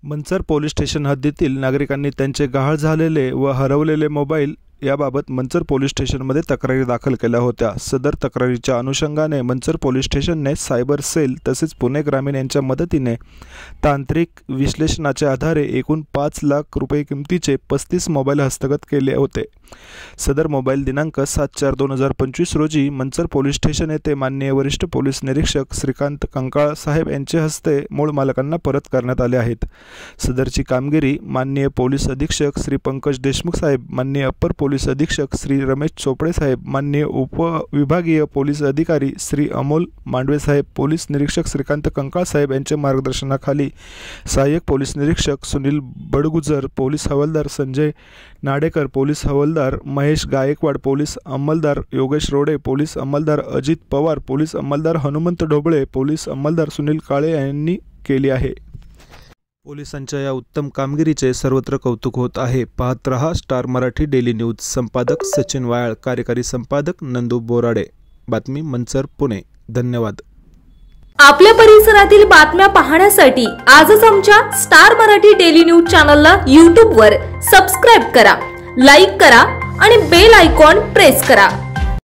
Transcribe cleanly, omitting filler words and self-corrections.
Manchar police station हद्दीतील नागरिकांनी त्यांचे गहाळ झालेले व हरवलेले मोबाईल याबाबत मंचर पोलीस स्टेशनमध्ये तक्रारी दाखल केल्या होत्या। सदर तक्रारीच्या अनुषंगाने मंचर पोलीस स्टेशनने सायबर सेल तसेच पुणे ग्रामीण यांच्या मदतीने तांत्रिक विश्लेषणाच्या आधारे एकूण 5 लाख रुपये किमतीचे 35 मोबाईल हस्तगत केले होते। सदर मोबाईल दिनांक 7/4/2025 रोजी मंचर पोलीस स्टेशन येथे माननीय वरिष्ठ पोलीस निरीक्षक श्रीकांत कंकाळ साहेब यांच्या हस्ते मूळ मालकांना परत करण्यात आले आहेत। सदरची कामगिरी माननीय पोलीस अधीक्षक श्री पंकज देशमुख साहेब, माननीय अपर पोलीस अधीक्षक श्री रमेश चोपड़े साहेब, माननीय उपविभागीय पोलीस अधिकारी श्री अमोल मांडवे साहेब, पोलीस निरीक्षक श्रीकांत कंकाळ साहेब यांच्या मार्गदर्शनाखाली सहाय्यक पोलीस निरीक्षक सुनील बडगुजर, पोलीस हवालदार संजय नाडेकर, पोलीस हवालदार महेश गायकवाड, पोलीस अंमलदार योगेश रोडे, पोलीस अंमलदार अजित पवार, पोलीस अंमलदार हनुमंत ढोबळे, पोलीस अंमलदार सुनील काळे यांनी केली आहे। पोलिसांच्या या उत्तम कामगिरीचे सर्वत्र कौतुक होत आहे। पाहत रहा स्टार मराठी डेली न्यूज। संपादक सचिन वायाळ, कार्यकारी संपादक नंदू बोराडे। बातमी मंचर पुणे। धन्यवाद। आपल्या परिसरातील बातम्या पाहण्यासाठी आजच आमच्या स्टार मराठी डेली न्यूज चॅनलला YouTube वर सबस्क्राइब करा, लाईक करा आणि बेल आयकॉन प्रेस करा।